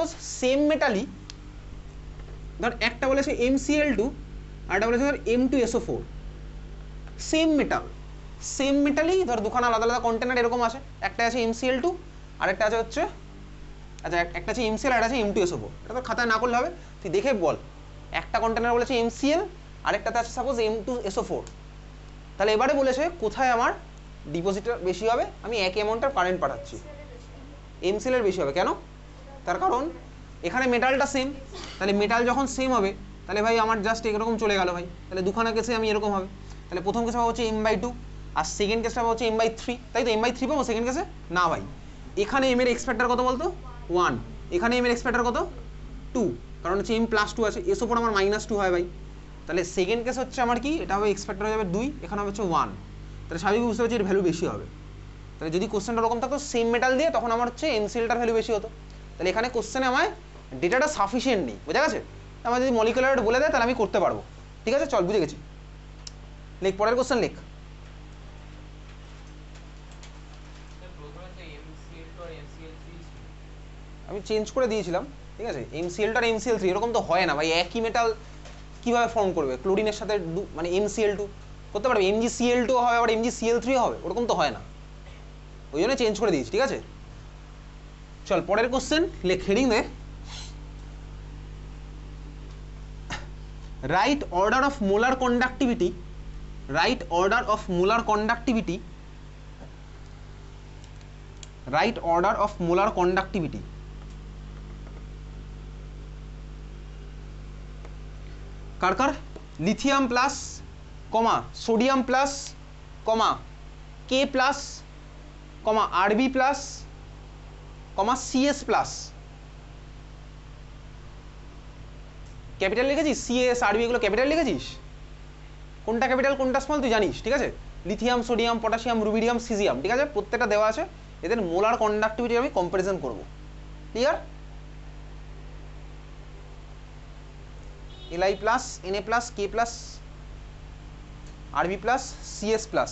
Suppose same মেটালই ধর একটা বলেছে MCl2 আর একটা বলেছে ধর M2SO4, সেম মেটালই ধর দুখানা আলাদা আলাদা কন্টেনার এরকম আছে, একটা আছে MCl2 আর একটা আছে হচ্ছে আচ্ছা একটা আছে MCl আর একটা আছে M2SO4, এটা তো খাতায় না করলে হবে, তুই দেখে বল একটা কন্টেনার বলেছে MCl আরেকটাতে আছে সাপোজ M2SO4, তাহলে এবারে বলেছে কোথায় আমার ডিপোজিটটা বেশি হবে, আমি এক অ্যামাউন্টের কারেন্ট পাঠাচ্ছি, MCl এর বেশি হবে। কেন? তার কারণ এখানে মেটালটা সেম, তাহলে মেটাল যখন সেম হবে তাহলে ভাই আমার জাস্ট এরকম চলে গেল ভাই, তাহলে দুখানা কেসে আমি এরকম হবে, তাহলে প্রথম কেসটা হচ্ছে M/2 আর সেকেন্ড কেসটা হচ্ছে M/3, তাই তো M/3 পাবো সেকেন্ড কেসে না ভাই, এখানে M এর এক্স ফ্যাক্টর কত বলতো 1, এখানে M এর এক্স ফ্যাক্টর কত 2, কারণ হচ্ছে M+2 আছে, SO4 আমার -2 হয় ভাই, তাহলে সেকেন্ড কেস হচ্ছে আমার কি এটা হবে এক্স ফ্যাক্টর হয়ে যাবে 2, এখানে হবে হচ্ছে 1, তাহলে স্বাভাবিক বুঝতে পারছি এর ভ্যালু বেশি হবে। তাহলে যদি কোশ্চেনটা ওরকম থাকতো সেম মেটাল দিয়ে তখন আমার হচ্ছে MClটার ভ্যালু বেশি হতো, তাহলে এখানে কোশ্চেনে আমায় ডেটাটা সাফিসিয়েন্ট নেই, বোঝা গেছে, আমার যদি মলিকুলার বলে দেয় তাহলে আমি করতে পারবো, ঠিক আছে চল বুঝে গেছি। লেখ পরের কোশ্চেন লেখ। আমি চেঞ্জ করে দিয়েছিলাম, ঠিক আছে MClটা আর MCl3 এরকম তো হয় না ভাই, একই মেটাল কিভাবে ফর্ম করবে ক্লোরিনের সাথে মানে MCl2 করতে পারবে, MgCl2 হবে আবার MgCl3 হবে, ওরকম তো হয় না, ওই জন্য চেঞ্জ করে দিয়েছি, ঠিক আছে চল পরের কোশ্চেন লেখ, হেডিং দে right order of molar conductivity, right order of molar conductivity, right order of molar conductivity, কার কার lithium plus comma sodium plus comma K plus comma Rb plus comma CS plus, capital লিখেছিস CS Rb এগুলো capital লিখেছিস, কোনটা capital কোনটা small তুই জানিস, ঠিক আছে lithium sodium potassium rubidium caesium, ঠিক আছে প্রত্যেকটা দেওয়া আছে, এদের মোলার কন্ডাক্টিভিটি আমি কম্পারিজন করব, clear Li plus Na plus K plus Rb plus CS plus,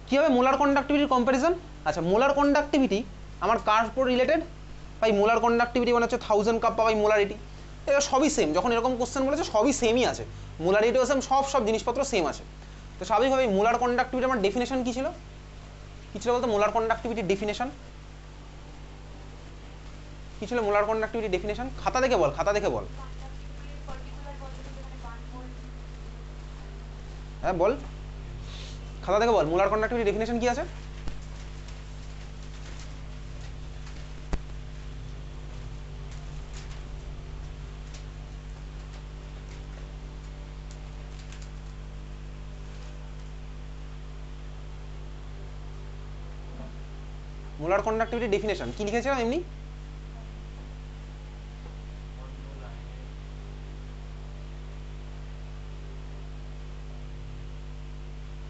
কি হবে মোলার কন্ডাক্টিভিটির কম্পারিজন। আচ্ছা মোলার কন্ডাক্টিভিটি আমার কার উপর রিলেটেড ভাই, মোলার কন্ডাক্টিভিটি মানে হচ্ছে 1000 কাপ বাই মোলারিটি, এটা সবই সেম, যখন এরকম কোশ্চেন বলেছে সবই সেমই আছে, মোলারিটিও সেম, সব জিনিসপত্র সেম আছে, তো স্বাভাবিকভাবে মোলার কন্ডাক্টিভিটি আমার ডেফিনেশন কি ছিল, কি ছিল বলতো মোলার কন্ডাক্টিভিটির ডেফিনেশন কি ছিল, মোলার কন্ডাক্টিভিটি ডেফিনেশন খাতা দেখে বল, খাতা দেখে বল, হ্যাঁ বল খাতা দেখে বল মোলার কন্ডাক্টিভিটি ডেফিনেশন কি আছে, মোলার কন্ডাক্টিভিটি ডেফিনেশন কি লিখেছিলাম এমনি,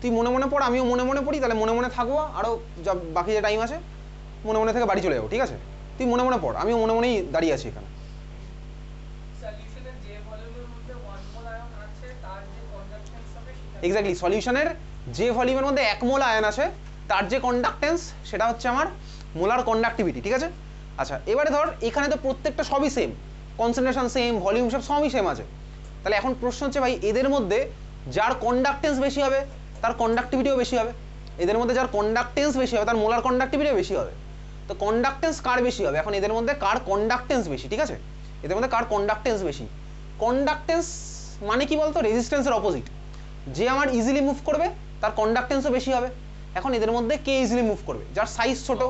তুই মনে মনে পড় আমিও মনে মনে পড়ি, তাহলে মনে মনে থাকবো আরো যা বাকি যে টাইম আছে, মনে মনে থেকে বাড়ি চলে যাবো, ঠিক আছে তুই মনে মনে পড় আমিও মনে মনেই দাঁড়িয়ে আছি এখানে। এক্স্যাক্টলি সলিউশনের যে ভলিউমের মধ্যে 1 মোল আয়ন আছে তার যে কন্ডাক্টেন্স সেটা হচ্ছে আমার মোলার কন্ডাক্টিভিটি, ঠিক আছে। আচ্ছা এবারে ধর এখানে তো প্রত্যেকটা সবই সেম, কনসেন্ট্রেশন সেম, ভলিউম সবই সেম আছে, তাহলে এখন প্রশ্ন হচ্ছে ভাই এদের মধ্যে যার কন্ডাক্টেন্স বেশি হবে তার কন্ডাক্টিভিটিও বেশি হবে, এদের মধ্যে যার কন্ডাক্টেন্স বেশি হবে তার মোলার কন্ডাক্টিভিটিও বেশি হবে, তো কন্ডাক্টেন্স কার বেশি হবে, এখন এদের মধ্যে কার কন্ডাক্টেন্স বেশি, ঠিক আছে এদের মধ্যে কার কন্ডাক্টেন্স বেশি, কন্ডাক্টেন্স মানে কি বলতো রেজিস্ট্যান্সের অপোজিট, যে আমার ইজিলি মুভ করবে তার কন্ডাক্টেন্সও বেশি হবে, এখন এদের মধ্যে কে ইজিলি মুভ করবে, যার সাইজ ছোট,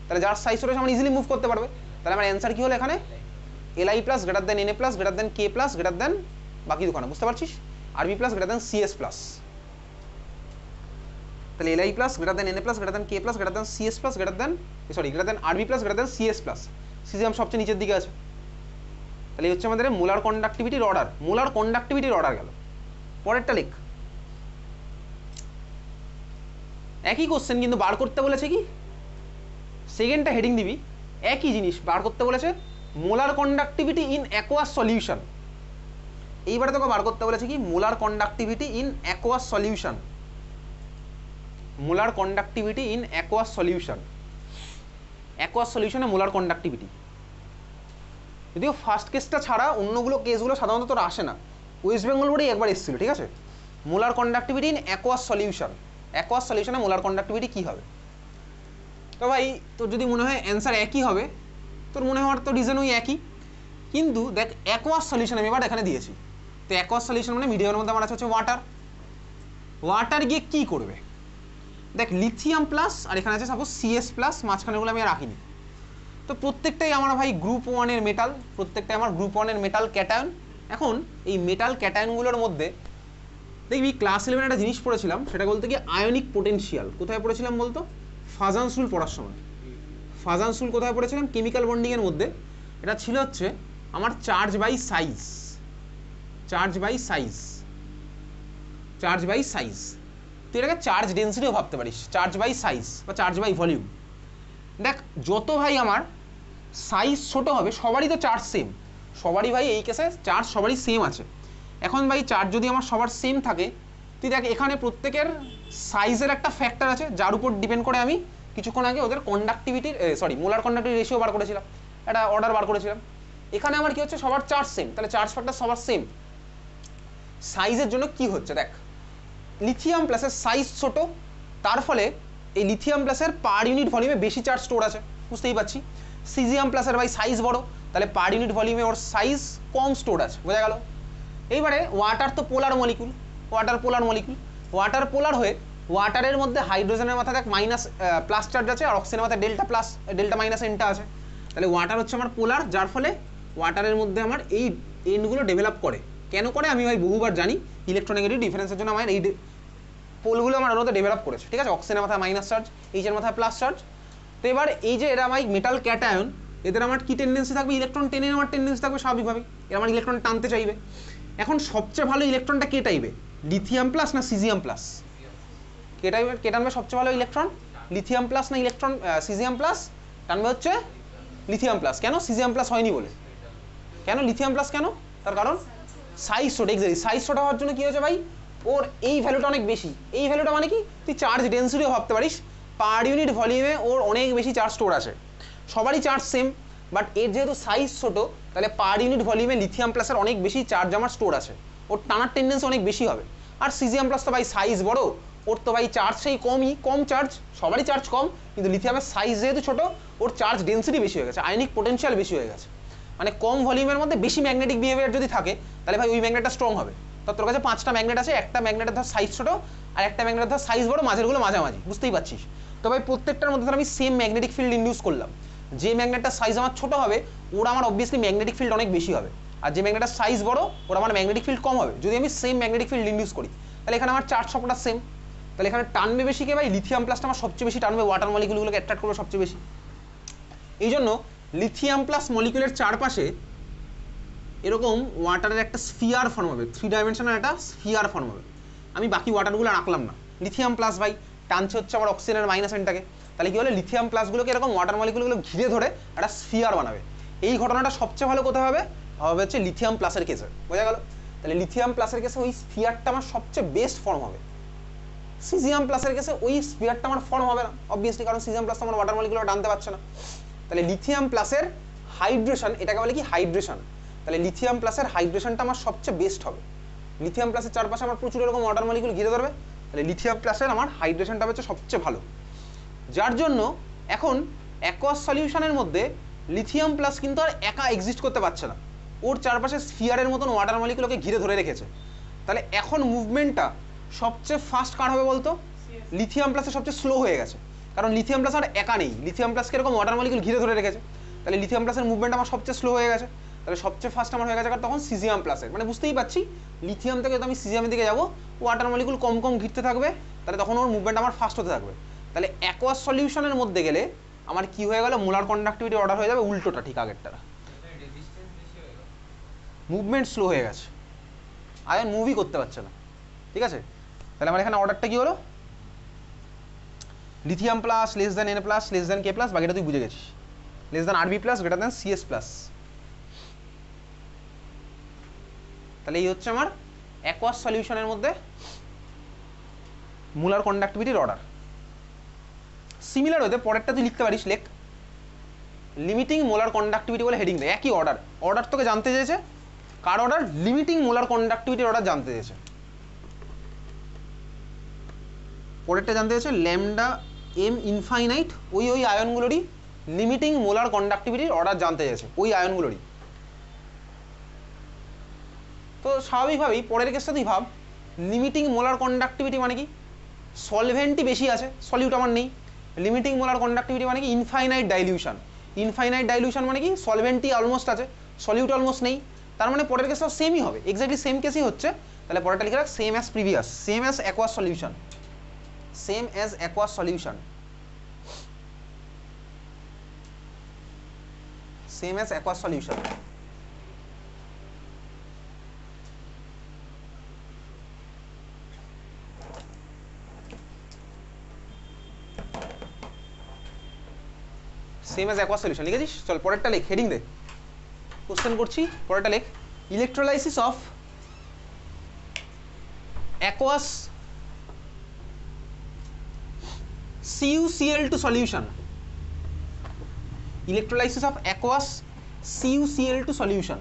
তাহলে যার সাইজ ছোট সে আমার ইজিলি মুভ করতে পারবে, তাহলে আমার অ্যান্সার কি হলো এখানে Li প্লাস গ্রেটার দেন Na প্লাস গ্রেটার দেন K প্লাস গ্রেটার দেন বাকি দুখানা, বুঝতে পারছিস Rb প্লাস গ্রেটার দেন CS প্লাস, তাহলে Li প্লাস গ্রেটার দেন Na প্লাস গ্রেটার দেন K প্লাস গ্রেটার দেন CS প্লাস গ্রেটার দেন greater than Rb plus greater দেন CS plus, CGM সবচেয়ে নিচের দিকে আছে, তাহলে এই হচ্ছে আমাদের মোলার কন্ডাক্টিভিটির অর্ডার, মোলার কন্ডাক্টিভিটির অর্ডার গেল। পরেরটা লেখ, একই কোশ্চেন কিন্তু বার করতে বলেছে কি, সেকেন্ডটা হেডিং দিবি, একই জিনিস বার করতে বলেছে molar conductivity in aqueous solution, এইবারে তোকে বার করতে বলেছে কি molar conductivity in aqueous solution, molar conductivity in aqueous solution, aqueous সলিউশনে মোলার কন্ডাক্টিভিটি, যদিও ফার্স্ট কেসটা ছাড়া অন্যগুলো কেসগুলো সাধারণত তোর আসে না, ওয়েস্ট বেঙ্গল বোর্ডেই একবার এসেছিল, ঠিক আছে। Molar conductivity in aqueous solution, aqueous সলিউশনে মোলার কন্ডাক্টিভিটি কী হবে। তো ভাই তোর যদি মনে হয় অ্যান্সার একই হবে, তোর মনে হওয়ার তো রিজন ওই একই, কিন্তু দেখ অ্যাকোয়াস সলিউশন আমি এবার এখানে দিয়েছি। তো অ্যাকোয়াস সলিউশন মানে মিডিয়ামের মধ্যে আমার আছে হচ্ছে ওয়াটার। ওয়াটার গিয়ে কী করবে, দেখ লিথিয়াম প্লাস আর এখানে আছে সাপোজ সিএস প্লাস, মাঝখানেগুলো আমি আর রাখিনি। তো প্রত্যেকটাই আমার ভাই গ্রুপ ওয়ানের মেটাল, প্রত্যেকটাই আমার গ্রুপ ওয়ানের মেটাল ক্যাটায়ন। এখন এই মেটাল ক্যাটায়নগুলোর মধ্যে দেখবি ক্লাস 11 একটা জিনিস পড়েছিলাম, সেটা বলতে কি আয়নিক পোটেনশিয়াল। কোথায় পড়েছিলাম বলতো, ফাজান্স রুল পড়ার সময়। ফাজান্স রুল কোথায় পড়েছিলাম, কেমিক্যাল বন্ডিংয়ের মধ্যে। এটা ছিল হচ্ছে আমার charge by size, charge by size, charge by size. তুই এটাকে চার্জ ডেন্সিটিও ভাবতে পারিস, চার্জ বাই সাইজ বা চার্জ বাই ভলিউম। দেখ যত ভাই আমার সাইজ ছোট হবে, সবারই তো চার্জ সেম, সবারই ভাই এই কেসে চার্জ সবারই সেম আছে। এখন ভাই চার্জ যদি আমার সবার সেম থাকে, তুই দেখ এখানে প্রত্যেকের সাইজের একটা ফ্যাক্টর আছে, যার উপর ডিপেন্ড করে আমি কিছুক্ষণ আগে ওদের কন্ডাক্টিভিটির মোলার কন্ডাক্টিভিটি রেশিও বার করেছিলাম, একটা অর্ডার বার করেছিলাম। এখানে আমার কি হচ্ছে, সবার চার্জ সেম, তাহলে চার্জ ফ্যাক্টর সবার সেম। সাইজের জন্য কি হচ্ছে দেখ, লিথিয়াম প্লাসের সাইজ ছোট, তার ফলে এই লিথিয়াম প্লাসের পার ইউনিট ভলিউমে বেশি চার্জ স্টোর আছে, বুঝতেই পারছি। সিজিয়াম প্লাসের ভাই সাইজ বড়, তাহলে পার ইউনিট ভলিউমে ওর সাইজ কম স্টোর আছে, বোঝা গেল। এইবারে ওয়াটার তো পোলার মলিকুল, ওয়াটার পোলার মলিকুল, ওয়াটার পোলার হয়ে ওয়াটারের মধ্যে হাইড্রোজেনের মাথায় দেখ মাইনাস প্লাস চার্জ আছে, আর অক্সিজেনের মাথায় ডেল্টা প্লাস ডেল্টা মাইনাস এনটা আছে। তাহলে ওয়াটার হচ্ছে আমার পোলার, যার ফলে ওয়াটারের মধ্যে আমার এই এনগুলো ডেভেলপ করে। কেন করে আমি ভাই বহুবার জানি, ইলেকট্রোনেগেটিভ ডিফারেন্সের জন্য আমার এই পোলগুলো আমার মধ্যে ডেভেলপ করেছে, ঠিক আছে। অক্সিজেনের মাথায় মাইনাস চার্জ, এইচের মাথায় প্লাস চার্জ। তো এবার এই যে এরা আমার মেটাল ক্যাটায়ন, এদের আমার কি টেন্ডেন্সি থাকবে, ইলেকট্রন টেনে নেওয়ার টেন্ডেন্সি থাকবে স্বাভাবিকভাবে, এরা আমার ইলেকট্রন টানতে চাইবে। এখন সবচেয়ে ভালো ইলেকট্রনটা কে টাইবে, লিথিয়াম প্লাস না সিজিয়াম প্লাস, কে টাইবে, কে টানবে সবচেয়ে ভালো ইলেকট্রন, লিথিয়াম প্লাস না ইলেকট্রন সিজিয়াম প্লাস, টানবে হচ্ছে লিথিয়াম প্লাস। কেন, সিজিয়াম প্লাস হয়নি বলে। কেন লিথিয়াম প্লাস, কেন, তার কারণ সাইজ ছোট। এক্স্যাক্টলি সাইজ ছোট হওয়ার জন্য কি হয়েছে ভাই, ওর এই ভ্যালুটা অনেক বেশি। এই ভ্যালুটা মানে কি, তুই চার্জ ডেন্সিটিও ভাবতে পারিস, পার ইউনিট ভলিউমে ওর অনেক বেশি চার্জ স্টোর আছে। সবারই চার্জ সেম, বাট এর যেহেতু সাইজ ছোট, তাহলে পার ইউনিট ভলিউমে লিথিয়াম প্লাসের অনেক বেশি চার্জ আমার স্টোর আছে, ওর টানার টেন্ডেন্সি অনেক বেশি হবে। আর সিজিয়াম প্লাস তো ভাই সাইজ বড়, ওর তো ভাই চার্জ সেই কমই, কম চার্জ, সবারই চার্জ কম, কিন্তু লিথিয়ামের সাইজ যেহেতু ছোট, ওর চার্জ ডেন্সিটি বেশি হয়ে গেছে, আয়নিক পোটেনশিয়াল বেশি হয়ে গেছে। মানে কম ভলিউমের মধ্যে বেশি ম্যাগনেটিক বিহেভিয়ার যদি থাকে, তাহলে ভাই ওই ম্যাগনেটটা স্ট্রং হবে। তো তোর কাছে 5টা ম্যাগনেট আছে, একটা ম্যাগনেটের ধর সাইজ ছোট, আর একটা ম্যাগনেটের ধর সাইজ বড়, মাঝেরগুলো মাঝামাঝি, বুঝতেই পারছিস। তো ভাই প্রত্যেকটার মধ্যে ধর আমি সেম ম্যাগনেটিক ফিল্ড ইন্ডিউস করলাম, যে ম্যাগনেটটার সাইজ আমার ছোট হবে, ওর আমার অবভিয়াসলি ম্যাগনেটিক ফিল্ড অনেক বেশি হবে, আর যে ম্যাগনেটটার সাইজ বড়, ওর আমার ম্যাগনেটিক ফিল্ড কম হবে। যদি আমি সেম ম্যাগনেটিক ফিল্ড ইন্ডিউস করি, তাহলে এখানে আমার চার্জ সবটা সেম, তাহলে এখানে টানবে বেশি কে ভাই, লিথিয়াম প্লাসটা আমার সবচেয়ে বেশি টানবে, ওয়াটার মলিকুলগুলোকে অ্যাট্রাক্ট করবে সবচেয়ে বেশি। এই জন্য লিথিয়াম প্লাস মলিকুলের চারপাশে এরকম ওয়াটারের একটা স্ফিয়ার ফর্ম হবে, 3 ডাইমেনশনাল একটা স্ফিয়ার ফর্ম হবে। আমি বাকি ওয়াটারগুলো রাখলাম না, লিথিয়াম প্লাস ভাই টানছে হচ্ছে আমার অক্সিজেনের মাইনাস এনটাকে, তাহলে কি হলো, লিথিয়াম প্লাসগুলোকে এরকম ওয়াটার মলিকুলগুলো ঘিরে ধরে একটা স্ফিয়ার বানাবে। এই ঘটনাটা সবচেয়ে ভালো কোথায় হবে, হবে হচ্ছে লিথিয়াম প্লাসের কেসে, বোঝা গেল। তাহলে লিথিয়াম প্লাসের কেসে ওই স্ফিয়ারটা আমার সবচেয়ে বেস্ট ফর্ম হবে। সিজিয়াম প্লাসের কেসে ওই স্ফিয়ারটা আমার ফর্ম হবে না অবভিয়াসলি, কারণ সিজিয়াম প্লাস আমার ওয়াটার মলিকুলগুলো টানতে পারছে না। তাহলে লিথিয়াম প্লাসের হাইড্রেশন, এটাকে বলে কি হাইড্রেশন, তাহলে লিথিয়াম প্লাসের হাইড্রেশনটা আমার সবচেয়ে বেস্ট হবে। লিথিয়াম প্লাসের চারপাশে আমার প্রচুর এরকম ওয়াটার মলিকুল ঘিরে ধরবে, তাহলে লিথিয়াম প্লাসের আমার হাইড্রেশনটা হচ্ছে সবচেয়ে ভালো। যার জন্য এখন অ্যাকোয়াস সলিউশনের মধ্যে লিথিয়াম প্লাস কিন্তু আর একা এক্সিস্ট করতে পারছে না, ওর চারপাশে স্ফিয়ারের মতন ওয়াটার মলিকুলকে ঘিরে ধরে রেখেছে। তাহলে এখন মুভমেন্টটা সবচেয়ে ফাস্ট কার হবে বলতো, লিথিয়াম প্লাসের সবচেয়ে স্লো হয়ে গেছে, কারণ লিথিয়াম প্লাস আর একা নেই, লিথিয়াম প্লাসকে এরকম ওয়াটার মলিকুল ঘিরে ধরে রেখেছে। তাহলে লিথিয়াম প্লাসের মুভমেন্ট আমার সবচেয়ে স্লো হয়ে গেছে, তাহলে সবচেয়ে ফার্স্ট আমার হয়ে গেছে তখন সিজিয়াম প্লাসের। মানে বুঝতেই পারছি লিথিয়াম থেকে তো আমি সিজিয়ামের দিকে যাবো, ওয়াটার মলিকুল কম কম ঘিরতে থাকবে, তাহলে তখন ওর মুভমেন্ট আমার ফাস্ট হতে থাকবে। তাহলে অ্যাকোয়াস সলিউশনের মধ্যে গেলে আমার কি হয়ে গেল, মোলার কন্ডাক্টিভিটি অর্ডার হয়ে যাবে উল্টোটা, ঠিক আগেরটা, মুভমেন্ট স্লো হয়ে গেছে, আয়ন মুভই করতে পারছে না, ঠিক আছে। তাহলে আমার এখানে অর্ডারটা কি হলো, lithium plus less than N plus less than K plus, বাকিটা তুই বুঝে গেছিস, less than R B plus greater than C S plus. তাহলে এই হচ্ছে আমার অ্যাকোয়াস সলিউশনের মধ্যে মোলার কন্ডাক্টিভিটির অর্ডার। সিমিলার হতে পরেরটা তুই লিখতে পারিস, লেখ লিমিটিং মোলার কন্ডাক্টিভিটি বলে হেডিং দেয়, একই অর্ডার। অর্ডার তোকে জানতে চেয়েছে, কার অর্ডার? লিমিটিং মোলার কন্ডাক্টিভিটির অর্ডার জানতে চেয়েছে। পরেরটা জানতে চেয়েছে ল্যামডা এম ইনফাইনাইট, ওই আয়নগুলোরই লিমিটিং মোলার কন্ডাক্টিভিটির অর্ডার জানতে চেয়েছে, ওই আয়নগুলোরই। তো স্বাভাবিকভাবেই পরের কেসটা তুই ভাব, লিমিটিং মোলার কন্ডাক্টিভিটি মানে কি? সলভেন্টই বেশি আছে, সলিউট আমার নেই। লিমিটিং মোলার কন্ডাক্টিভিটি মানে কি? Infinite dilution. ইনফাইনাইট ডাইলিউশন মানে কি? সলভেন্টই অলমোস্ট আছে, সলিউট অলমোস্ট নেই। তার মানে পরের কেসটাও সেমই হবে, এক্স্যাক্টলি সেম কেসই হচ্ছে। তাহলে পরেরটা লিখে রাখ, same as previous, same as aqueous solution, same as aqueous solution, same as aqueous solution. Same as aqueous solution লিখেছিস? চল পরেরটা লেখ, হেডিং দে, কোশ্চেন করছি, পরেরটা লেখ। Electrolysis of aqueous CuCl2 solution, electrolysis of aqueous CuCl2 solution.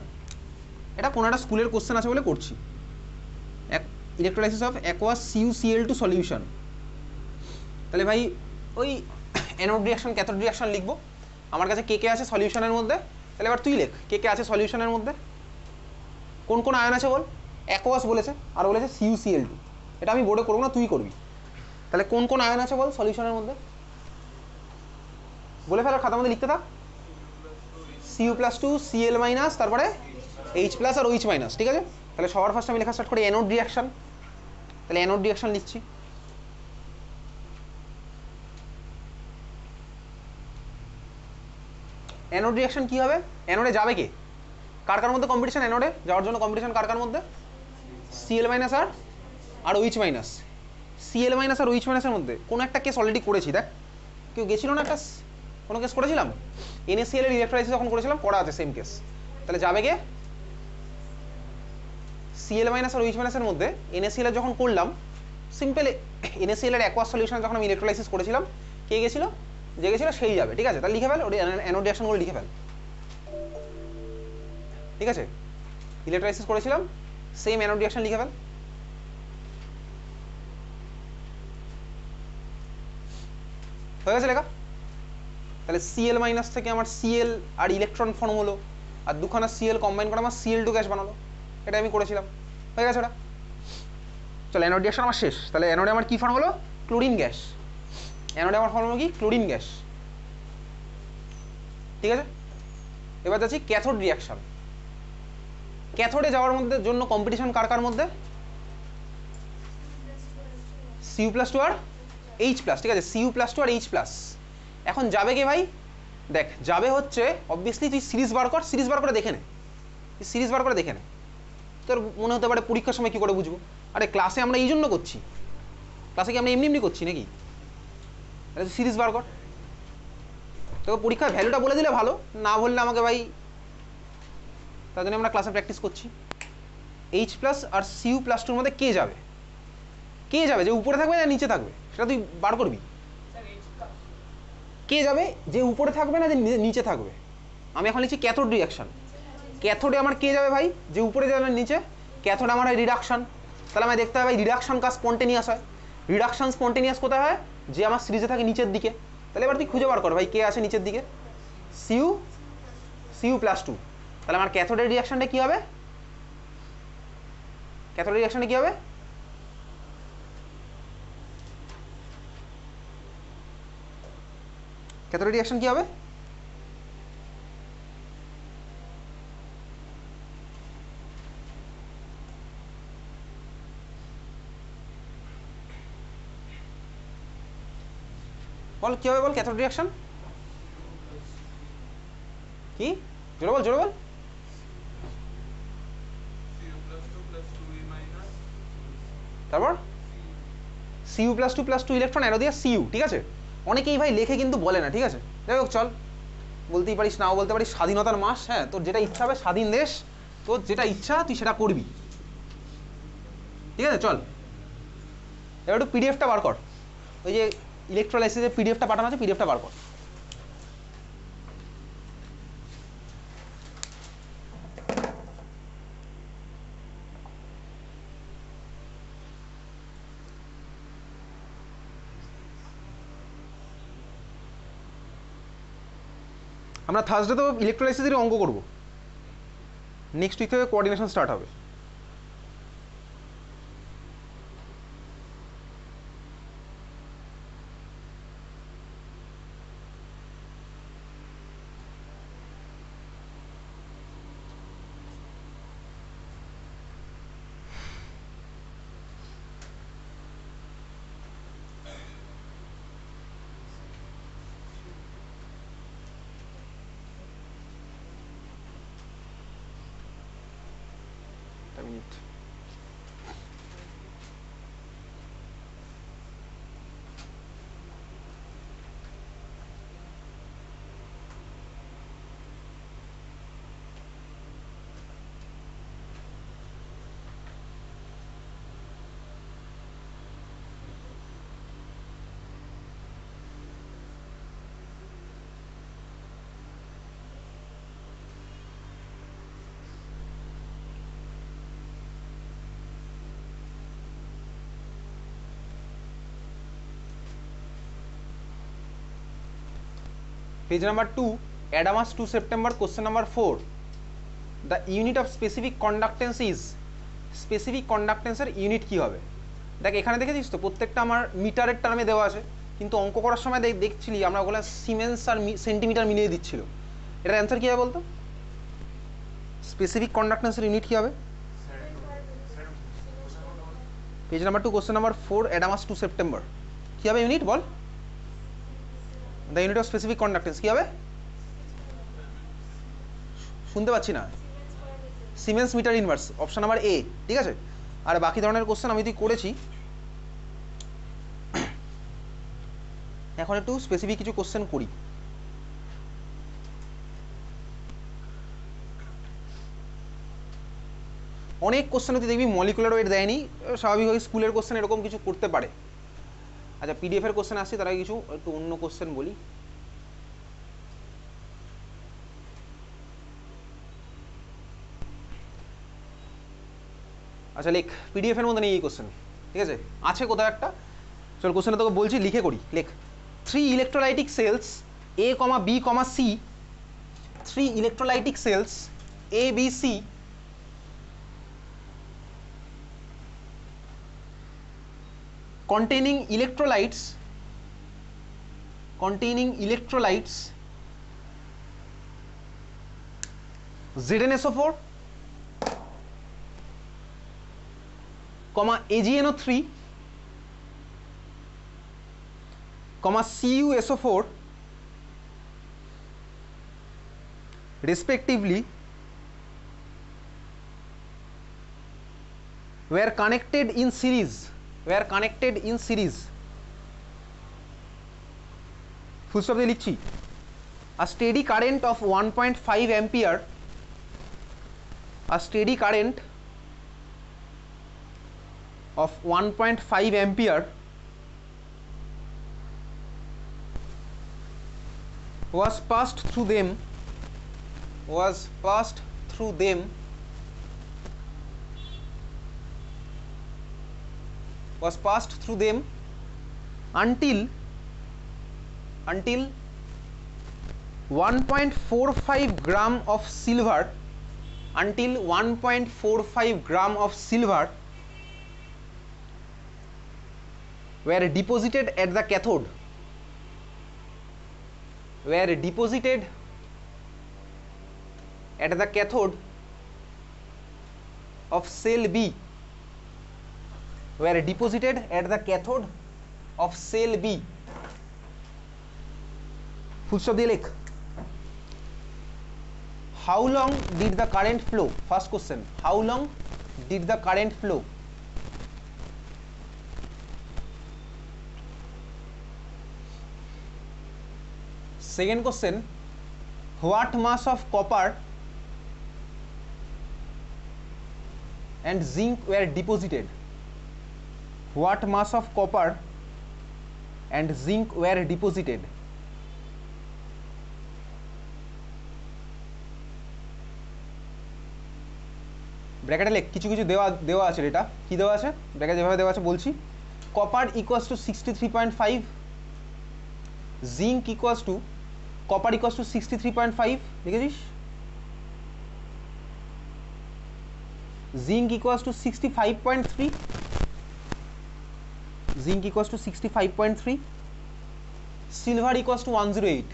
এটা কোনো একটা স্কুলের কোশ্চেন আছে বলে করছি। Electrolysis of aqueous CuCl2 solution. তাহলে ভাই ওই অ্যানোড রিঅ্যাকশন ক্যাথোড রিঅ্যাকশন লিখবো। আমার কাছে কে কে আছে সলিউশনের মধ্যে, তাহলে এবার তুই লেখ কে কে আছে সলিউশনের মধ্যে। কোন কোন আয়ন আছে বল? অ্যাকোয়াস বলেছে, আর বলেছে CuCl2। এটা আমি বোর্ডে করবো না, তুই করবি। তাহলে কোন কোন আয়ন আছে বল সলিউশনের মধ্যে? বলে ফেলার খাতার মধ্যে লিখতে থাক। Cu+2 Cl-, তারপরে H+ আর OH-, ঠিক আছে? তাহলে সবার ফার্স্ট আমি লেখা স্টার্ট করি অ্যানোড রিঅ্যাকশন। তাহলে অ্যানোড রিঅ্যাকশন লিখছি। অ্যানোড রিঅ্যাকশন কি হবে? অ্যানোডে যাবে কে? কার কার মধ্যে কম্পিটিশন? অ্যানোডে যাওয়ার জন্য কম্পিটিশন কার কার মধ্যে? Cl- আর OH-। Cl- আর OH- এর মধ্যে কোনো একটা কেস অলরেডি করেছি, দেখ কেউ গেছিল না একটা, কোনো কেস করেছিলাম NaCl এর ইলেকট্রোলাইসিস যখন করেছিলাম, করা আছে সেম কেস। তাহলে যাবে কে? Cl- আর OH- এর মধ্যে NaCl যখন করলাম, সিম্পল NaCl এর অ্যাকোয়াস সলিউশন যখন আমি ইলেকট্রোলাইসিস করেছিলাম, কে গেছিল? যে গেছিল সেই যাবে, ঠিক আছে? তাহলে লিখে ফেল, ওই অ্যানোড রিঅ্যাকশনগুলো লিখে ফেল, ঠিক আছে? ইলেকট্রোলাইসিস করেছিলাম, সেম অ্যানোড রিঅ্যাকশন লিখে ফেল। হয়ে গেছে লেখা? তাহলে Cl- থেকে আমার Cl আর ইলেকট্রন ফর্ম হলো, আর দুখানা Cl কম্বাইন করে আমার Cl2 গ্যাস বানালো, এটা আমি করেছিলাম। হয়ে গেছে ওটা। চলো অ্যানোড রিঅ্যাকশন আমার শেষ। তাহলে অ্যানোডে আমার কি ফর্ম হলো? Chlorine gas. অ্যানোডে আমার ফর্ম হলো কি? ক্লোরিন গ্যাস, ঠিক আছে? এবার যাচ্ছি ক্যাথোড রিঅ্যাকশন। ক্যাথোডে যাওয়ার মধ্যে জন্য কম্পিটিশন কার কার মধ্যে? Cu+2 আর H+, ঠিক আছে? Cu+2 আর H+। এখন যাবে কে ভাই? দেখ যাবে হচ্ছে অবভিয়াসলি, তুই সিরিজ বার কর, সিরিজ বার করে দেখে নে, সিরিজ বার করে দেখে নে। তোর মনে হতে পারে পরীক্ষার সময় কি করে বুঝবো? আরে ক্লাসে আমরা এই জন্য করছি, ক্লাসে কি আমরা এমনি এমনি করছি নাকি? আরে তুই সিরিজ বার কর, তোকে পরীক্ষার ভ্যালুটা বলে দিলে ভালো, না বললে আমাকে ভাই, তার জন্য আমরা ক্লাসে প্র্যাকটিস করছি। H+ আর Cu+2 মধ্যে কে যাবে? কে যাবে যে উপরে থাকবে না নিচে থাকবে, সেটা তুই বার করবি। কে যাবে যে উপরে থাকবে না যে নিচে থাকবে? আমি এখন লিখছি ক্যাথোড রিঅ্যাকশন। ক্যাথোডে আমার কে যাবে ভাই? যে উপরে যাবে নিচে। ক্যাথোডে আমার রিডাকশন। তাহলে আমি দেখতে হবে ভাই রিডাকশন কাজ স্পন্টেনিয়াস হয়। রিডাকশন স্পন্টেনিয়াস কোথায় হয়? যে আমার সিরিজে থাকে নিচের দিকে। তাহলে এবার তুই খুঁজে বার কর ভাই কে আছে নিচের দিকে। Cu+2। তাহলে আমার ক্যাথোডের রিঅ্যাকশনটা কি হবে? ক্যাথোডের রিঅ্যাকশনটা কি হবে? ক্যাথোড রিঅ্যাকশন কি হবে? বল কি হবে, বল ক্যাথোড রিঅ্যাকশন কি? জোরে বল, জোরে বল। তারপর Cu+2+2 ইলেকট্রন অ্যারো দিয়ে Cu, ঠিক আছে? অনেকেই ভাই লেখে কিন্তু বলে না, ঠিক আছে? যাই হোক চল, বলতেই পারিস নাও বলতে পারিস, স্বাধীনতার মাস, হ্যাঁ তোর যেটা ইচ্ছা হবে, স্বাধীন দেশ, তোর যেটা ইচ্ছা তুই সেটা করবি, ঠিক আছে? চল এবার একটু পিডিএফটা বার কর, ওই যে ইলেকট্রোলাইসিসের পিডিএফটা পাঠানো আছে, পিডিএফটা বার কর। আমরা থার্সডে তো ইলেকট্রোলাইসিসের অঙ্ক করব, নেক্সট উইক থেকে কোঅর্ডিনেশন স্টার্ট হবে। Minute. Page number 2, Adamas 2 September, question number 4. The unit of specific conductance is, specific conductance এর ইউনিট কি হবে? দেখ এখানে দেখেছিস তো প্রত্যেকটা আমার মিটারের টার্মে দেওয়া আছে, কিন্তু অঙ্ক করার সময় দেখছিলি আমরা ওগুলো সিমেন্স আর সেন্টিমিটার মিলিয়ে দিচ্ছিল। এটার অ্যান্সার কি হবে বলতো? স্পেসিফিক কন্ডাক্টেন্সের ইউনিট কি হবে? Page number 2 question number 4 Adamas 2 September কি হবে ইউনিট বল? The unit of specific conductance কি হবে? শুনতে পাচ্ছি না। Siemens metre inverse, option number A, ঠিক আছে। আর বাকি ধরনের কোশ্চেন আমি তুই করেছি। এখন একটু স্পেসিফিক কিছু কোশ্চেন করি। অনেক কোশ্চেন তুই দেখবি মলিকুলার ওয়েট দেয়নি, স্বাভাবিকভাবে স্কুলের কোশ্চেন এরকম কিছু করতে পারে। আচ্ছা পিডিএফ এর কোশ্চেন আসছি, তার আগে কিছু একটু অন্য কোশ্চেন বলি। আচ্ছা লেখ, পিডিএফ এর মধ্যে নেই এই কোশ্চেন, ঠিক আছে, আছে কোথাও একটা। চল কোশ্চেনটা তোকে বলছি, লিখে করি। লেখ, 3 electrolytic cells A, B, C, 3 electrolytic cells A, B, C containing electrolytes ZnSO4, AgNO3, CuSO4 respectively were connected in series, full stop দিয়ে লিখছি। a steady current of 1.5 ampere, was passed through them until 1.45 gram of silver, were deposited at the cathode, of cell B, full stop দিয়ে লেখ। how long did the current flow? First question, how long did the current flow? Second question, what mass of copper and zinc were deposited? ব্র্যাকেটে লেখ, কিছু দেওয়া আছে। এটা কি দেওয়া আছে ব্র্যাকেটে যেভাবে দেওয়া আছে বলছি। Copper equals to 63.5, zinc equals to copper equals to 63.5 লিখেছিস, zinc equals to 65.3, zinc equals to 65.3, silver equals to 108।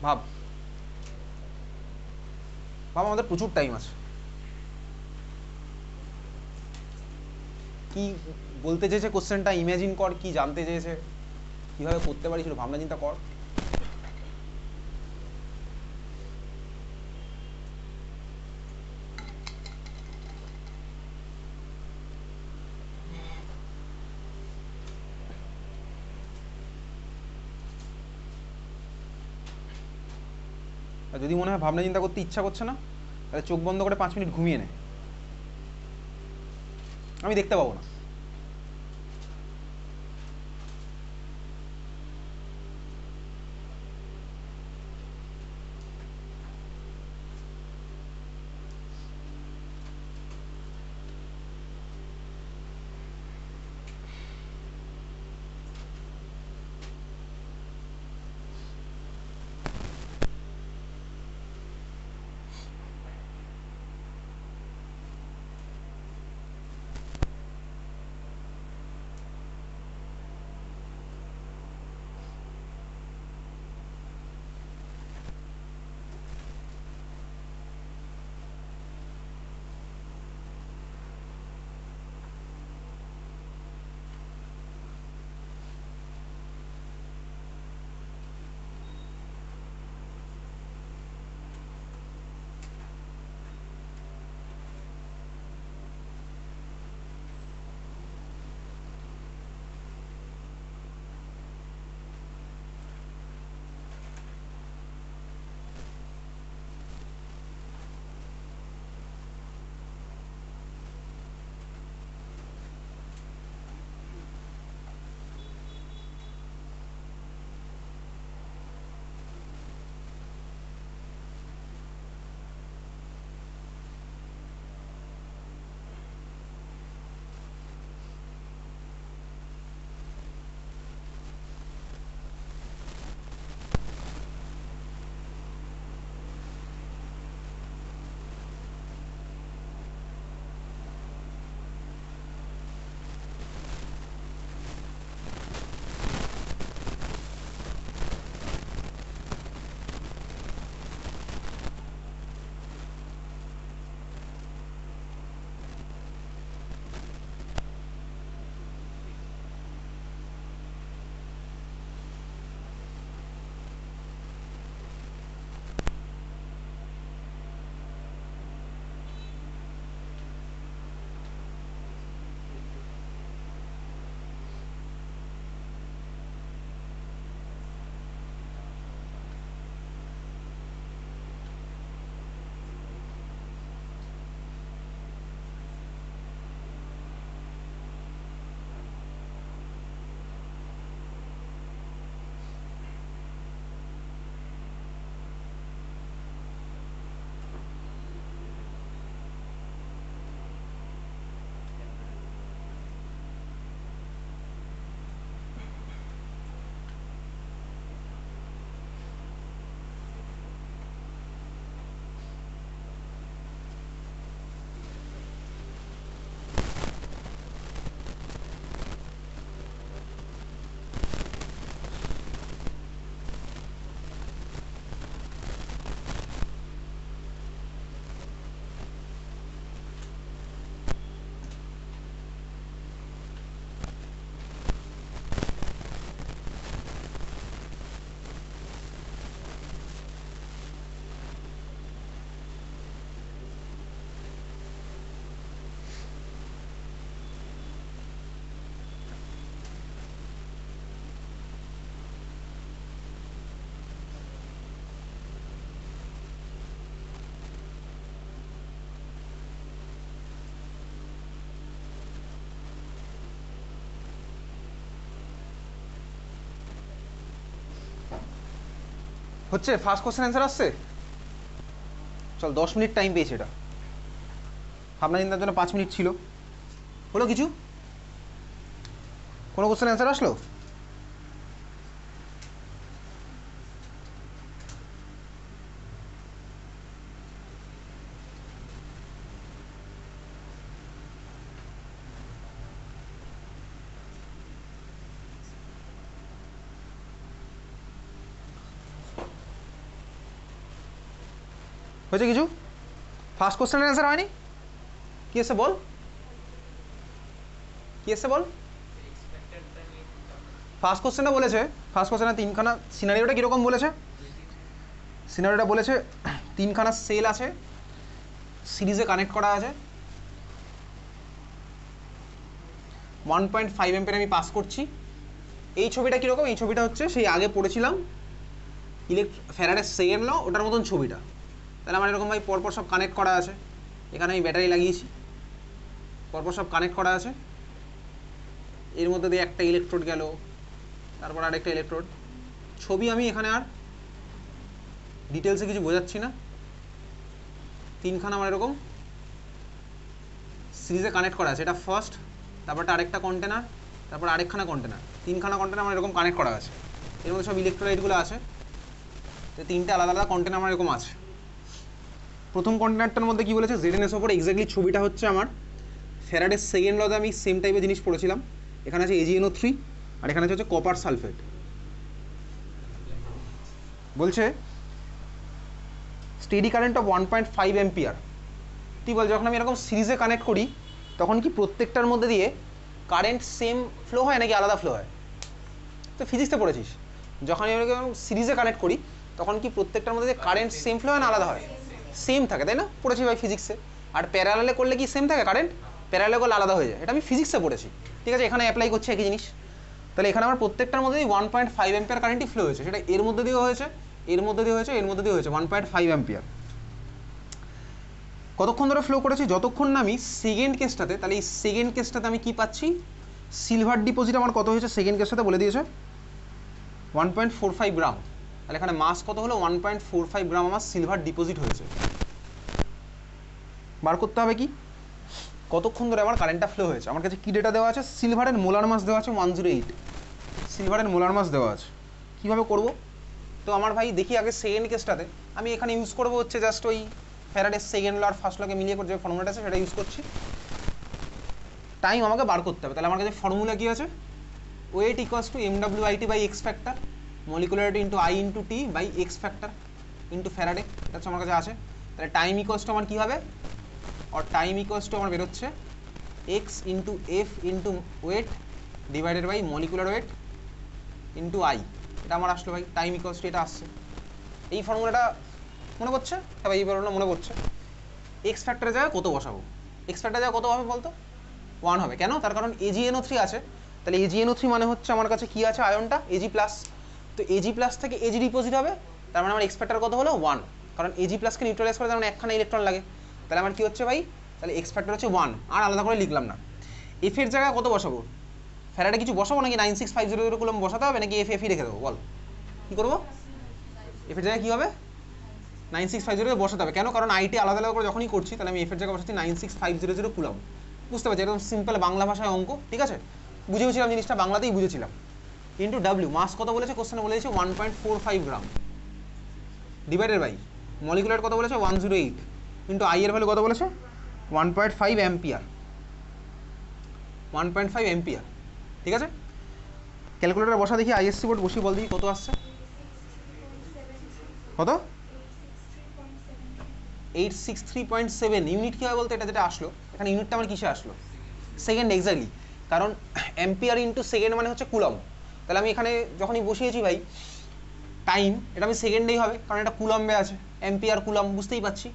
ভাব ভাব, আমাদের প্রচুর টাইম আছে। কি বলতে চেয়েছে কোশ্চেনটা ইমাজিন কর, কি জানতে চেয়েছে, কিভাবে করতে পারিস একটু ভাবনা চিন্তা কর। যদি মনে হয় ভাবনা চিন্তা করতে ইচ্ছা করছে না, তাহলে চোখ বন্ধ করে 5 মিনিট ঘুমিয়ে নে, আমি দেখতে পাবো না। হচ্ছে ফার্স্ট কোশ্চেন অ্যান্সার আসছে। চল 10 মিনিট টাইম পেয়েছে, এটা ভাবনা চিন্তার জন্য 5 মিনিট ছিল। হলো কিছু? কোনো কোশ্চেন অ্যান্সার আসলো? হয়েছে কিছু? ফার্স্ট কোশ্চেনের অ্যান্সার হয়নি? কি এসে বল, কি এসে বল। ফার্স্ট কোশ্চেনটা বলেছে, ফার্স্ট কোশ্চেনে তিনখানা সিনারিওটা কীরকম বলেছে? সিনারিওটা বলেছে তিনখানা সেল আছে, সিরিজে কানেক্ট করা আছে, 1.5 অ্যাম্পিয়ার আমি পাস করছি। এই ছবিটা কীরকম? এই ছবিটা হচ্ছে সেই আগে পড়েছিলাম ফ্যারাডের সেকেন্ড ল, ওটার মতন ছবিটা। তাহলে আমার এরকম ভাই পরপর সব কানেক্ট করা আছে, এখানে আমি ব্যাটারি লাগিয়েছি, পরপর সব কানেক্ট করা আছে, এর মধ্যে দিয়ে একটা ইলেকট্রোড গেল, তারপর আরেকটা ইলেকট্রোড। ছবি আমি এখানে আর ডিটেলসে কিছু বোঝাচ্ছি না। তিনখানা আমার এরকম সিরিজে কানেক্ট করা আছে, এটা ফার্স্ট, তারপরটা আরেকটা কন্টেনার, তারপর আরেকখানা কন্টেনার, তিনখানা কন্টেনার আমার এরকম কানেক্ট করা আছে। এর মধ্যে সব ইলেকট্রোলাইটগুলো আছে, তো তিনটে আলাদা আলাদা কন্টেনার আমার এরকম আছে। প্রথম কন্টেনারটার মধ্যে কী বলেছে? ZnSO4 এক্স্যাক্টলি ছবিটা হচ্ছে আমার ফ্যারাডের সেকেন্ড লতে আমি সেম টাইপের জিনিস পড়েছিলাম। এখানে আছে AgNO3 আর এখানে হচ্ছে কপার সালফেট। বলছে স্টেডি কারেন্ট অফ 1.5 অ্যাম্পিয়ার। তুই বল যখন আমি এরকম সিরিজে কানেক্ট করি তখন কি প্রত্যেকটার মধ্যে দিয়ে কারেন্ট সেম ফ্লো হয় নাকি আলাদা ফ্লো হয়? তো ফিজিক্সে পড়েছিস, যখন আমি এরকম সিরিজে কানেক্ট করি তখন কি প্রত্যেকটার মধ্যে দিয়ে কারেন্ট সেম ফ্লো হয় না আলাদা হয়? সেম থাকে, তাই না? পড়েছি ভাই ফিজিক্সে। আর প্যারালালে করলে কি সেম থাকে কারেন্ট? প্যারালালে করলে আলাদা হয়ে যায়, এটা আমি ফিজিক্সে পড়েছি। ঠিক আছে, এখানে অ্যাপ্লাই করছে একই জিনিস। তাহলে এখানে আমার প্রত্যেকটার মধ্যে 1.5 অ্যাম্পিয়ার কারেন্টই ফ্লো হয়েছে, সেটা এর মধ্যে দিয়েও হয়েছে, এর মধ্যে দিয়ে হয়েছে, এর মধ্যে দিয়ে হয়েছে 1.5 অ্যাম্পিয়ার। কতক্ষণ ধরে ফ্লো করেছি? যতক্ষণ না আমি সেকেন্ড কেসটাতে, তাহলে এই সেকেন্ড কেসটাতে আমি কি পাচ্ছি? সিলভার ডিপোজিট আমার কত হয়েছে সেকেন্ড কেসটাতে বলে দিয়েছে 1.45 গ্রাম। তাহলে এখানে মাস কত হলো? 1.45 গ্রাম আমার সিলভার ডিপোজিট হয়েছে। বার করতে হবে কি কতক্ষণ ধরে আমার কারেন্টটা ফ্লো হয়েছে। আমার কাছে কি ডেটা দেওয়া আছে? সিলভারের মোলার মাস দেওয়া আছে 108, সিলভারের মোলার মাস দেওয়া আছে। কীভাবে করব? তো আমার ভাই দেখি আগে সেকেন্ড কেসটাতে আমি এখানে ইউজ করবো হচ্ছে জাস্ট ওই ফ্যারাডের সেকেন্ড ল আর ফার্স্ট লকে মিলিয়ে যে ফর্মুলাটা আছে সেটা ইউজ করছি। টাইম আমাকে বার করতে হবে, তাহলে আমার কাছে ফর্মুলা কী আছে? Weight equals to MWIT by x factor, molecularity into I into T by x factor into Faraday, এটা হচ্ছে আমার কাছে আছে। তাহলে টাইম ইকুয়ালস টু আমার কী হবে? আর টাইম ইকুয়ালস টু আমার বেরোচ্ছে X into F into weight divided by molecular weight into I। এটা আমার আসলো ভাই টাইম ইকুয়ালস টু, এটা আসছে। এই ফর্মুলাটা মনে পড়ছে? হ্যাঁ ভাই এই ফর্মুলা মনে পড়ছে। এক্স ফ্যাক্টরের জায়গায় কত বসাবো? এক্স ফ্যাক্টরের জায়গায় কত হবে বলতো? 1 হবে। কেন? তার কারণ AgNO3 আছে, তাহলে AgNO3 মানে হচ্ছে আমার কাছে কি আছে? আয়নটা Ag+। তো Ag+ থেকে Ag ডিপোজিট হবে, তার মানে আমার এক্স ফ্যাক্টর কত হলো? 1। কারণ Ag+ কে নিউট্রালাইজ করে তার মানে একখানা ইলেকট্রন লাগে, তাহলে আমার কি হচ্ছে ভাই? তাহলে এক্স ফ্যাক্টর হচ্ছে 1, আর আলাদা করে লিখলাম না। এফ এর জায়গায় কত বসাবো? ফ্যারাডে কিছু বসাবো নাকি 96500 কুলম্ব বসাতে হবে নাকি এফ রেখে দেবো? বল কী করবো? এফ এর জায়গায় কী হবে? 9650 বসাতে হবে। কেন? কারণ আইটি আলাদা আলাদা করে যখনই করছি তাহলে আমি এফের জায়গায় বসাচ্ছি 96500 কুলম্ব। বুঝতে পারছি, একদম সিম্পল বাংলা ভাষায় অঙ্ক, ঠিক আছে? বুঝেওছিলাম জিনিসটা, বাংলাতেই বুঝেছিলাম। ইন্টু ডাব্লিউ, মাস কত বলেছে কোশ্চেনে? বলে দিয়েছে 1.45 গ্রাম, ডিভাইডেড বাই মলিকুলার কত বলেছে? 108, ইন্টু আই এর ভ্যালু কত বলেছে? 1.5 অ্যাম্পিয়ার, 1.5 অ্যাম্পিয়ার। ঠিক আছে, ক্যালকুলেটার বসা দেখি, আইএসসি বোর্ড বসি, বল দেখি কত আসছে। কত? 863.7 ইউনিট কী হয় বলতে? এটা যেটা আসলো এখানে ইউনিটটা আমার কিসে আসলো? Second, exactly. কারণ অ্যাম্পিয়ার ইন্টু সেকেন্ড মানে হচ্ছে কুলম। তাহলে আমি এখানে যখনই বসিয়েছি ভাই টাইম, এটা আমি সেকেন্ডেই হবে কারণ এটা কুলম্বে আছে, অ্যাম্পিয়ার কুলম বুঝতেই পারছি।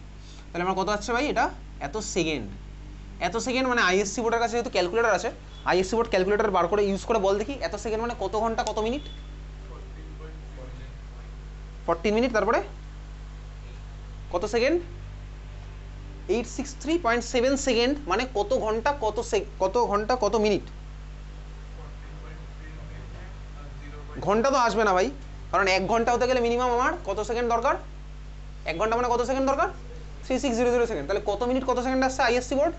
তাহলে আমার কত আসছে ভাই? এটা এত সেকেন্ড। এত সেকেন্ড মানে আইএসসি বোর্ডের কাছে যেহেতু ক্যালকুলেটার আছে, আইএসসি বোর্ড ক্যালকুলেটার বার করে ইউজ করে বল দেখি এত সেকেন্ড মানে কত ঘন্টা কত মিনিট? 14 মিনিট, তারপরে কত সেকেন্ড? 863.7 সেকেন্ড মানে কত ঘন্টা কত ঘন্টা কত মিনিট? ঘন্টা তো আসবে না ভাই, কারণ 1 ঘন্টা হতে গেলে মিনিমাম আমার কত সেকেন্ড দরকার? 1 ঘন্টা মানে কত সেকেন্ড দরকার? 3600 সেকেন্ড। তাহলে কত মিনিট কত সেকেন্ড আসছে আইএসসি বোর্ড?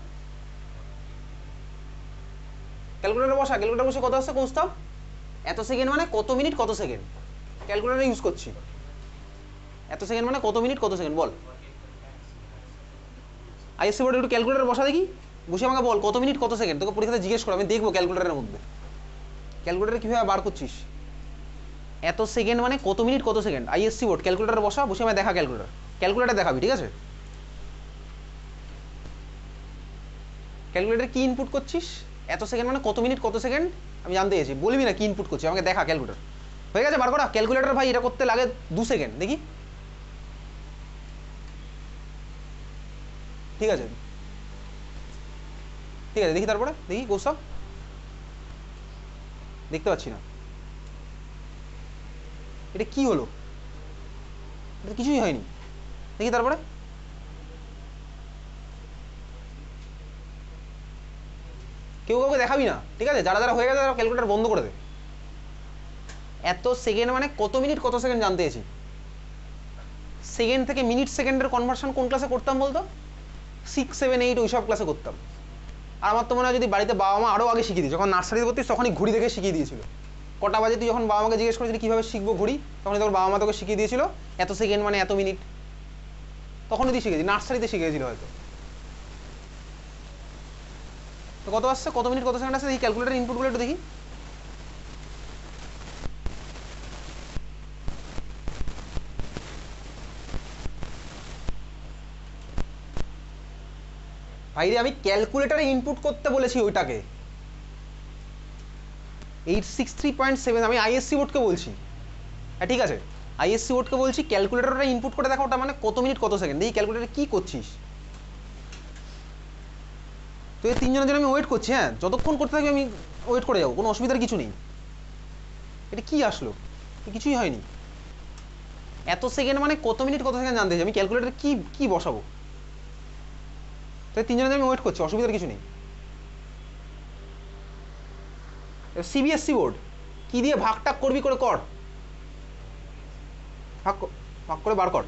ক্যালকুলেটর বসা, ক্যালকুলেটর বসে কত আসছে কৌস্তব? এত সেকেন্ড মানে কত মিনিট কত সেকেন্ড, ক্যালকুলেটর ইউজ করছি। এত সেকেন্ড মানে কত মিনিট কত সেকেন্ড বল। আইএসসি বোর্ডে একটু ক্যালকুলেটর বসা দেখি, বসে আমাকে বল কত মিনিট কত সেকেন্ড। তোকে পরীক্ষাতে জিজ্ঞেস করো, আমি দেখবো ক্যালকুলেটরের মধ্যে ক্যালকুলেটর কীভাবে বার করছিস। এত সেকেন্ড মানে কত মিনিট কত সেকেন্ড, আইএসসি বোর্ড ক্যালকুলেটর বসা, বসে আমায় দেখা ক্যালকুলেটর, ক্যালকুলেটর দেখাবি, ঠিক আছে? ক্যালকুলেটর কি ইনপুট করছিস, এত সেকেন্ড মানে কত মিনিট কত সেকেন্ড আমি জানতে চাইছি, বলবি না কি ইনপুট করছিস, আমাকে দেখা ক্যালকুলেটর। হয়ে গেছে, বার করা ক্যালকুলেটর। ভাই এটা করতে লাগে 2 সেকেন্ড, দেখি। ঠিক আছে ঠিক আছে, দেখি তারপরে দেখি কৌস্তব, দেখতে পাচ্ছি না, এটা কি হলো, এটা কিছুই হয়নি, দেখি তারপরে। কেউ কাউকে দেখাবি না, ঠিক আছে? যারা যারা হয়ে গেছে তারা ক্যালকুলেটর বন্ধ করে দে। এত সেকেন্ড মানে কত মিনিট কত সেকেন্ড জানতে চেয়েছি। সেকেন্ড থেকে মিনিট সেকেন্ডের কনভার্সন কোন ক্লাসে করতাম বলতো? 6, 7, 8 ওইসব ক্লাসে করতাম। আর আমার তো মনে হয় যদি বাড়িতে বাবা মা আরও আগে শিখিয়ে দিই, যখন নার্সারিতে করতিস তখনই ঘড়ি দেখে শিখিয়ে দিয়েছিল। কটা বাজে তুই যখন বাবা মাকে জিজ্ঞেস করেছিলি কীভাবে শিখবো ঘড়ি, তখন তোর বাবা মা তোকে শিখিয়ে দিয়েছিল এত সেকেন্ড মানে এত মিনিট, তখনই তুই শিখেছি, নার্সারিতে শিখেছিল হয়তো। তো কত আসছে, কত মিনিট কত সেকেন্ড আসছে, এই ক্যালকুলেটার ইনপুটগুলো একটু দেখি। ভাইরে আমি ক্যালকুলেটারে ইনপুট করতে বলেছি ওইটাকে 863.7, আমি আইএসসি বোর্ডকে বলছি। হ্যাঁ ঠিক আছে, আইএসসি বোর্ডকে বলছি ক্যালকুলেটারটা ইনপুট করে দেখো ওটা মানে কত মিনিট কত সেকেন্ড। এই ক্যালকুলেটারে কি করছিস তো? এই 3 জনের জন্য আমি ওয়েট করছি, হ্যাঁ যতক্ষণ করতে থাকবে আমি ওয়েট করে যাবো, কোনো অসুবিধার কিছু নেই। এটা কি আসলো, কিছুই হয়নি। এত সেকেন্ড মানে কত মিনিট কত সেকেন্ড জানতে চাই, আমি ক্যালকুলেটারে কি কি বসাবো? তো এই 3 জনের জন্য আমি ওয়েট করছি, অসুবিধার কিছু নেই। সিবিএসসি বোর্ড কি দিয়ে ভাগ টাক করবি করে কর, ভাগ করে বার কর।